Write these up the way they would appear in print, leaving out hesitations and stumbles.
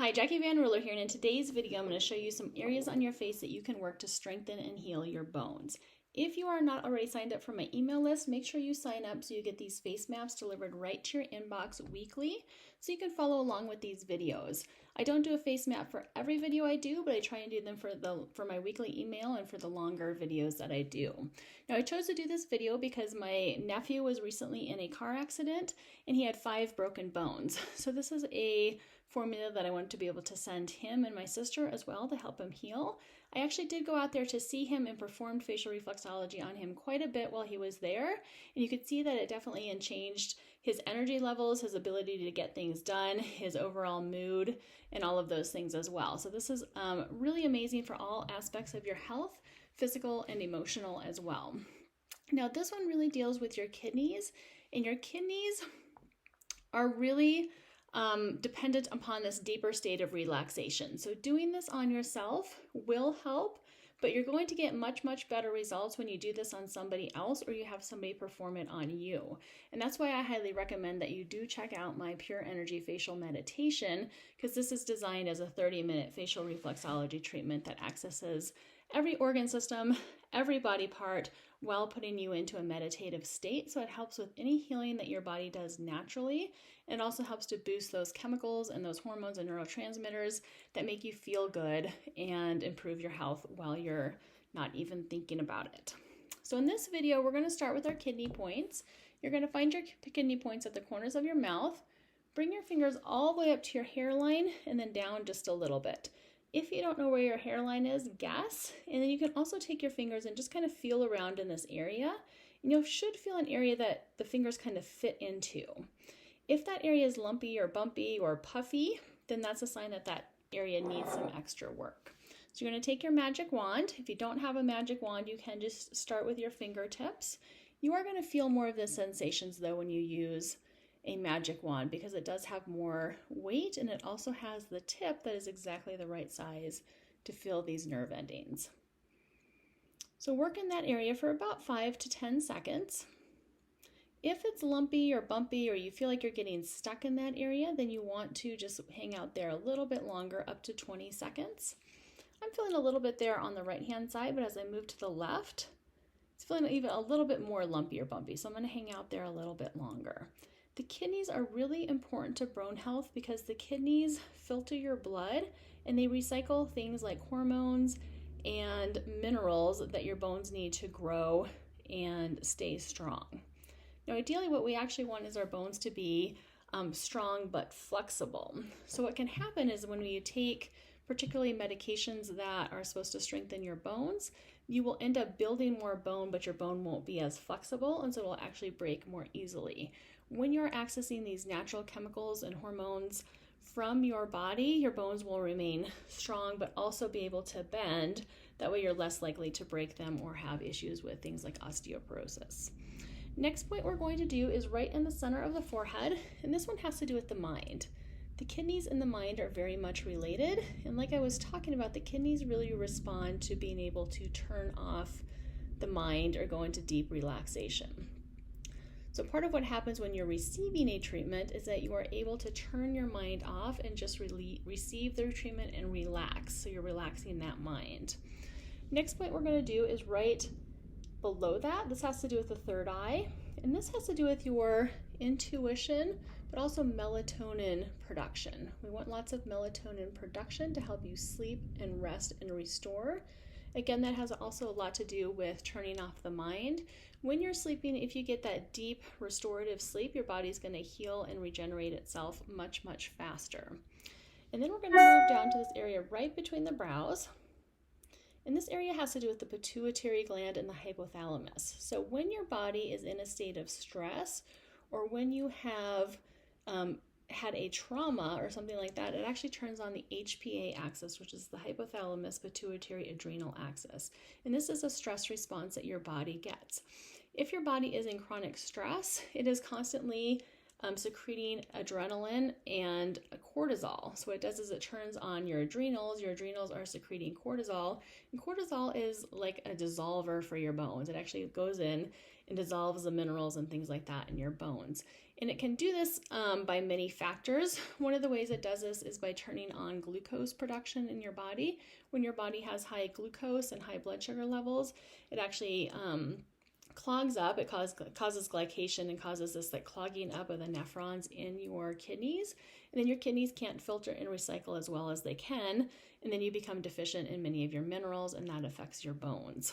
Hi, Jackie Van Ruler here, and in today's video I'm going to show you some areas on your face that you can work to strengthen and heal your bones. If you are not already signed up for my email list, make sure you sign up so you get these face maps delivered right to your inbox weekly so you can follow along with these videos. I don't do a face map for every video I do, but I try and do them for my weekly email and for the longer videos that I do. Now, I chose to do this video because my nephew was recently in a car accident and he had 5 broken bones. So this is a formula that I wanted to be able to send him and my sister as well to help him heal. I actually did go out there to see him and performed facial reflexology on him quite a bit while he was there. And you could see that it definitely changed his energy levels, his ability to get things done, his overall mood, and all of those things as well. So this is really amazing for all aspects of your health, physical and emotional as well. Now this one really deals with your kidneys, and your kidneys are really dependent upon this deeper state of relaxation. So doing this on yourself will help, but you're going to get much, much better results when you do this on somebody else or you have somebody perform it on you. And that's why I highly recommend that you do check out my Pure Energy Facial Meditation, because this is designed as a 30-minute facial reflexology treatment that accesses every organ system, every body part, while putting you into a meditative state. So it helps with any healing that your body does naturally. It also helps to boost those chemicals and those hormones and neurotransmitters that make you feel good and improve your health while you're not even thinking about it. So in this video, we're going to start with our kidney points. You're going to find your kidney points at the corners of your mouth. Bring your fingers all the way up to your hairline and then down just a little bit. If you don't know where your hairline is, guess. And then you can also take your fingers and just kind of feel around in this area. And you should feel an area that the fingers kind of fit into. If that area is lumpy or bumpy or puffy, then that's a sign that that area needs some extra work. So you're going to take your magic wand. If you don't have a magic wand, you can just start with your fingertips. You are going to feel more of the sensations though when you use a magic wand, because it does have more weight and it also has the tip that is exactly the right size to feel these nerve endings. So work in that area for about 5 to 10 seconds. If it's lumpy or bumpy or you feel like you're getting stuck in that area, then you want to just hang out there a little bit longer, up to 20 seconds. I'm feeling a little bit there on the right hand side, but as I move to the left, it's feeling even a little bit more lumpy or bumpy. So I'm going to hang out there a little bit longer. The kidneys are really important to bone health because the kidneys filter your blood and they recycle things like hormones and minerals that your bones need to grow and stay strong. Now, ideally, what we actually want is our bones to be strong but flexible. So what can happen is when you take particularly medications that are supposed to strengthen your bones, you will end up building more bone, but your bone won't be as flexible, and so it will actually break more easily. When you're accessing these natural chemicals and hormones from your body, your bones will remain strong, but also be able to bend. That way you're less likely to break them or have issues with things like osteoporosis. Next point we're going to do is right in the center of the forehead, and this one has to do with the mind. The kidneys and the mind are very much related, and like I was talking about, the kidneys really respond to being able to turn off the mind or go into deep relaxation. So part of what happens when you're receiving a treatment is that you are able to turn your mind off and just receive the treatment and relax. So you're relaxing that mind. Next point we're going to do is right below that. This has to do with the third eye, and this has to do with your intuition, but also melatonin production. We want lots of melatonin production to help you sleep and rest and restore. Again, that has also a lot to do with turning off the mind. When you're sleeping, if you get that deep restorative sleep, your body's going to heal and regenerate itself much, much faster. And then we're going to move down to this area right between the brows. And this area has to do with the pituitary gland and the hypothalamus. So when your body is in a state of stress, or when you have had a trauma or something like that, it actually turns on the HPA axis, which is the hypothalamus pituitary adrenal axis. And this is a stress response that your body gets. If your body is in chronic stress, it is constantly secreting adrenaline and cortisol. So what it does is it turns on your adrenals. Your adrenals are secreting cortisol, and cortisol is like a dissolver for your bones. It actually goes in and dissolves the minerals and things like that in your bones. And it can do this by many factors. One of the ways it does this is by turning on glucose production in your body. When your body has high glucose and high blood sugar levels, it actually clogs up. It causes glycation and causes this like clogging up of the nephrons in your kidneys. And then your kidneys can't filter and recycle as well as they can. And then you become deficient in many of your minerals, and that affects your bones.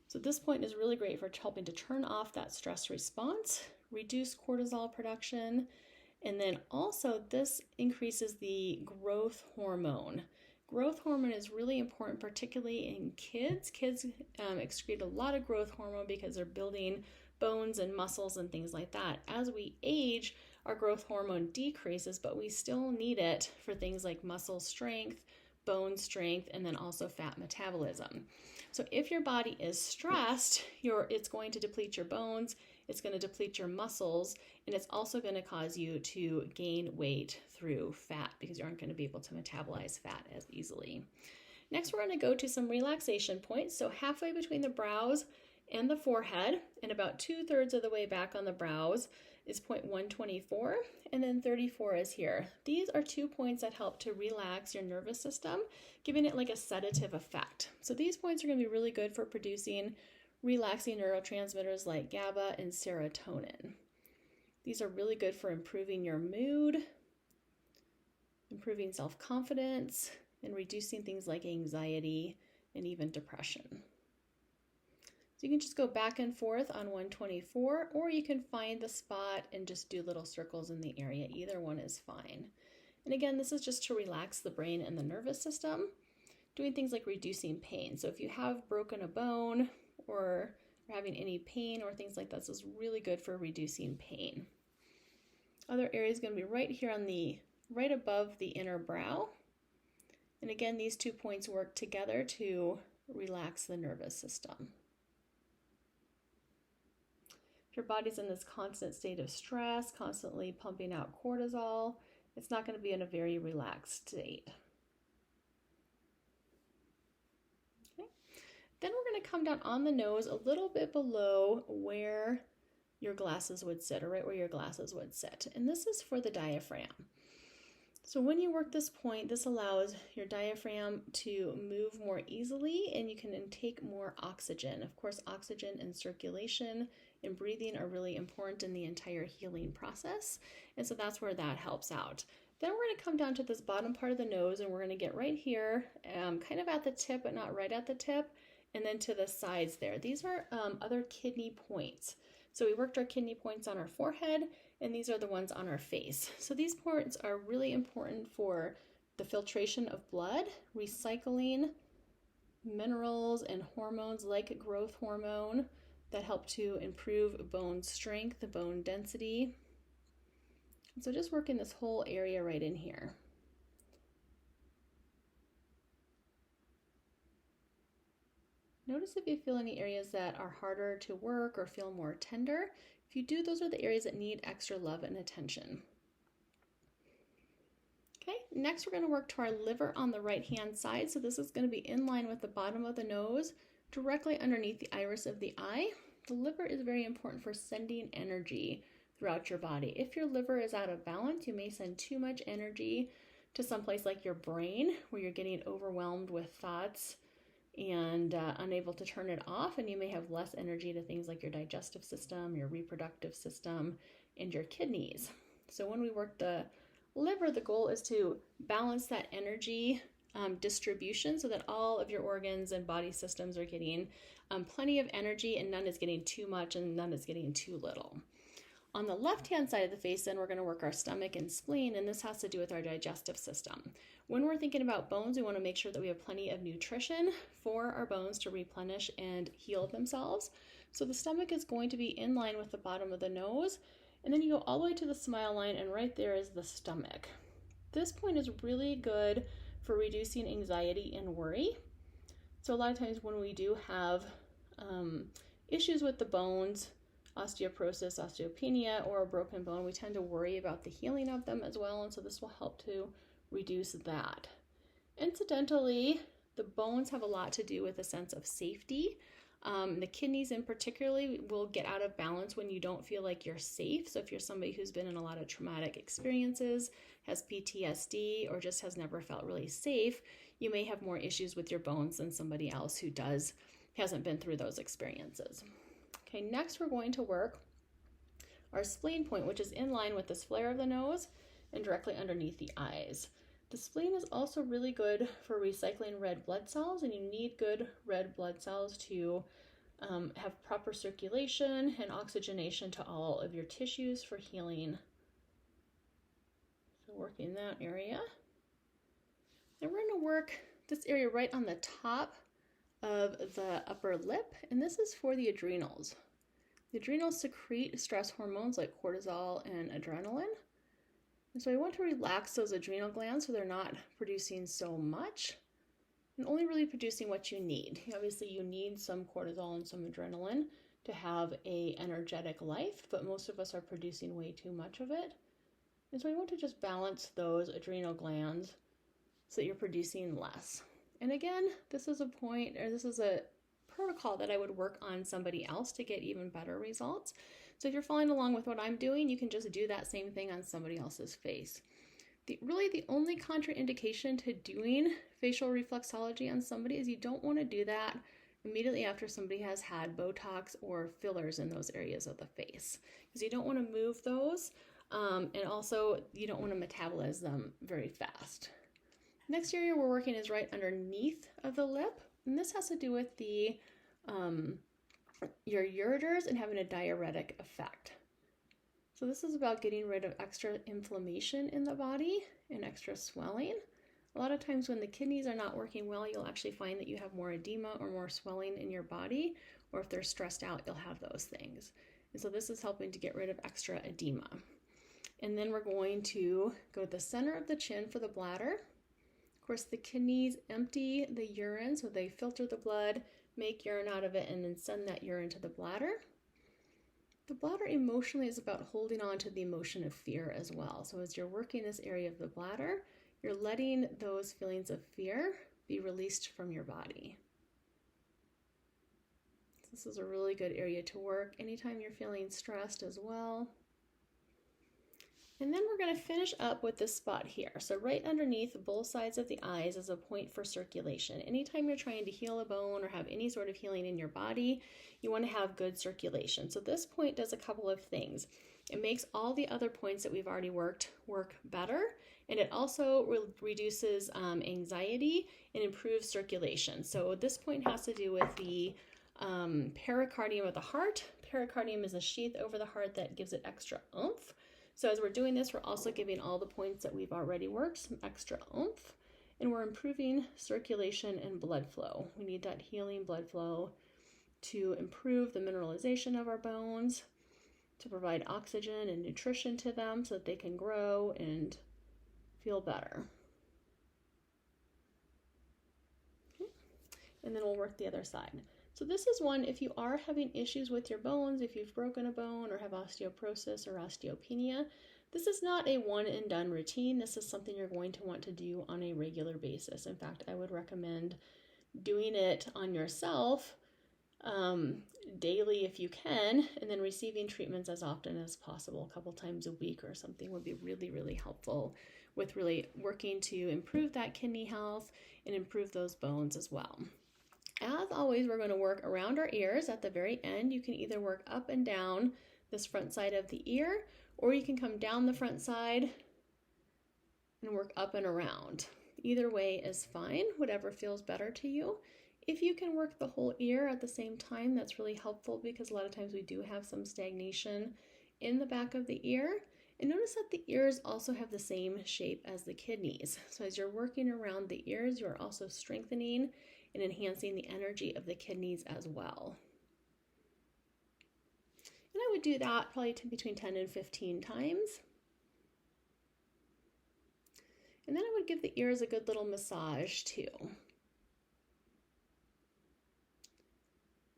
So this point is really great for helping to turn off that stress response, reduce cortisol production, and then also this increases the growth hormone. Growth hormone is really important, particularly in kids. Kids excrete a lot of growth hormone because they're building bones and muscles and things like that. As we age, our growth hormone decreases, but we still need it for things like muscle strength, bone strength, and then also fat metabolism. So if your body is stressed, it's going to deplete your bones, it's going to deplete your muscles, and it's also going to cause you to gain weight through fat because you aren't going to be able to metabolize fat as easily. Next, we're going to go to some relaxation points. So halfway between the brows and the forehead, and about 2/3 of the way back on the brows is point 124, and then 34 is here. These are 2 points that help to relax your nervous system, giving it like a sedative effect. So these points are going to be really good for producing relaxing neurotransmitters like GABA and serotonin. These are really good for improving your mood, improving self-confidence, and reducing things like anxiety and even depression. So you can just go back and forth on 124, or you can find the spot and just do little circles in the area. Either one is fine. And again, this is just to relax the brain and the nervous system, doing things like reducing pain. So if you have broken a bone or are having any pain or things like that, this is really good for reducing pain. Other areas going to be right here on right above the inner brow. And again, these 2 points work together to relax the nervous system. If your body's in this constant state of stress, constantly pumping out cortisol, it's not going to be in a very relaxed state. Okay. Then we're going to come down on the nose a little bit below where your glasses would sit, or right where your glasses would sit. And this is for the diaphragm. So when you work this point, this allows your diaphragm to move more easily, and you can intake more oxygen. Of course, oxygen and circulation and breathing are really important in the entire healing process. And so that's where that helps out. Then we're going to come down to this bottom part of the nose, and we're going to get right here, kind of at the tip, but not right at the tip, and then to the sides there. These are other kidney points. So we worked our kidney points on our forehead, and these are the ones on our face. So these points are really important for the filtration of blood, recycling minerals and hormones like growth hormone that help to improve bone strength, bone density. And so just working this whole area right in here. Notice if you feel any areas that are harder to work or feel more tender. If you do, those are the areas that need extra love and attention. Okay, next we're going to work to our liver on the right-hand side. So this is going to be in line with the bottom of the nose, directly underneath the iris of the eye. The liver is very important for sending energy throughout your body. If your liver is out of balance, you may send too much energy to someplace like your brain, where you're getting overwhelmed with thoughts and unable to turn it off, and you may have less energy to things like your digestive system, your reproductive system, and your kidneys. So when we work the liver, the goal is to balance that energy distribution so that all of your organs and body systems are getting plenty of energy, and none is getting too much and none is getting too little. On the left-hand side of the face, then we're going to work our stomach and spleen, and this has to do with our digestive system. When we're thinking about bones, we want to make sure that we have plenty of nutrition for our bones to replenish and heal themselves. So the stomach is going to be in line with the bottom of the nose, and then you go all the way to the smile line, and right there is the stomach. This point is really good for reducing anxiety and worry. So a lot of times when we do have issues with the bones, osteoporosis, osteopenia, or a broken bone, we tend to worry about the healing of them as well, and so this will help to reduce that. Incidentally, the bones have a lot to do with a sense of safety. The kidneys in particularly will get out of balance when you don't feel like you're safe. So if you're somebody who's been in a lot of traumatic experiences, has PTSD, or just has never felt really safe, you may have more issues with your bones than somebody else who hasn't been through those experiences. Okay, next we're going to work our spleen point, which is in line with this flare of the nose and directly underneath the eyes. The spleen is also really good for recycling red blood cells, and you need good red blood cells to have proper circulation and oxygenation to all of your tissues for healing. So working that area. And we're going to work this area right on the top of the upper lip, and this is for the adrenals. The adrenals secrete stress hormones like cortisol and adrenaline. And so I want to relax those adrenal glands so they're not producing so much and only really producing what you need. Obviously, you need some cortisol and some adrenaline to have an energetic life, but most of us are producing way too much of it. And so I want to just balance those adrenal glands so that you're producing less. And again, this is a protocol that I would work on somebody else to get even better results. So if you're following along with what I'm doing, you can just do that same thing on somebody else's face. The only contraindication to doing facial reflexology on somebody is you don't want to do that immediately after somebody has had Botox or fillers in those areas of the face, because you don't want to move those, and also you don't want to metabolize them very fast. Next area we're working is right underneath of the lip, and this has to do with your ureters and having a diuretic effect. So this is about getting rid of extra inflammation in the body and extra swelling. A lot of times when the kidneys are not working well, you'll actually find that you have more edema or more swelling in your body, or if they're stressed out, you'll have those things. And so this is helping to get rid of extra edema. And then we're going to go to the center of the chin for the bladder. Of course, the kidneys empty the urine, so they filter the blood, make urine out of it, and then send that urine to the bladder. The bladder emotionally is about holding on to the emotion of fear as well. So as you're working this area of the bladder, you're letting those feelings of fear be released from your body. This is a really good area to work anytime you're feeling stressed as well. And then we're going to finish up with this spot here. So right underneath both sides of the eyes is a point for circulation. Anytime you're trying to heal a bone or have any sort of healing in your body, you want to have good circulation. So this point does a couple of things. It makes all the other points that we've already work better, and it also reduces anxiety and improves circulation. So this point has to do with the pericardium of the heart. Pericardium is a sheath over the heart that gives it extra oomph. So as we're doing this, we're also giving all the points that we've already worked some extra oomph, and we're improving circulation and blood flow. We need that healing blood flow to improve the mineralization of our bones, to provide oxygen and nutrition to them so that they can grow and feel better. Okay. And then we'll work the other side. So this is one, if you are having issues with your bones, if you've broken a bone or have osteoporosis or osteopenia, this is not a one and done routine. This is something you're going to want to do on a regular basis. In fact, I would recommend doing it on yourself daily if you can, and then receiving treatments as often as possible, a couple times a week or something would be really, really helpful with really working to improve that kidney health and improve those bones as well. As always, we're going to work around our ears at the very end. You can either work up and down this front side of the ear, or you can come down the front side and work up and around. Either way is fine, whatever feels better to you. If you can work the whole ear at the same time, that's really helpful because a lot of times we do have some stagnation in the back of the ear. And notice that the ears also have the same shape as the kidneys. So as you're working around the ears, you're also strengthening and enhancing the energy of the kidneys as well. And I would do that probably between 10 and 15 times. And then I would give the ears a good little massage too.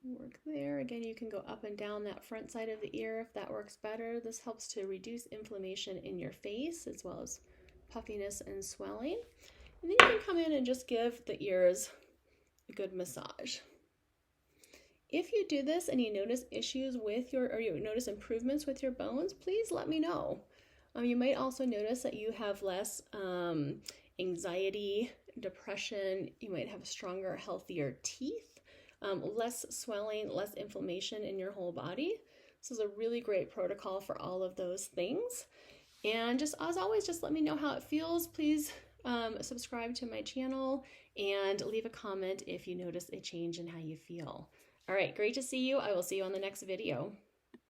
Work there. Again, you can go up and down that front side of the ear if that works better. This helps to reduce inflammation in your face as well as puffiness and swelling. And then you can come in and just give the ears a good massage. If you do this and you notice issues with or you notice improvements with your bones, please let me know. You might also notice that you have less anxiety, depression. You might have stronger, healthier teeth, less swelling, less inflammation in your whole body. This is a really great protocol for all of those things. And just as always, just let me know how it feels. Please subscribe to my channel and leave a comment if you notice a change in how you feel. All right, great to see you. I will see you on the next video.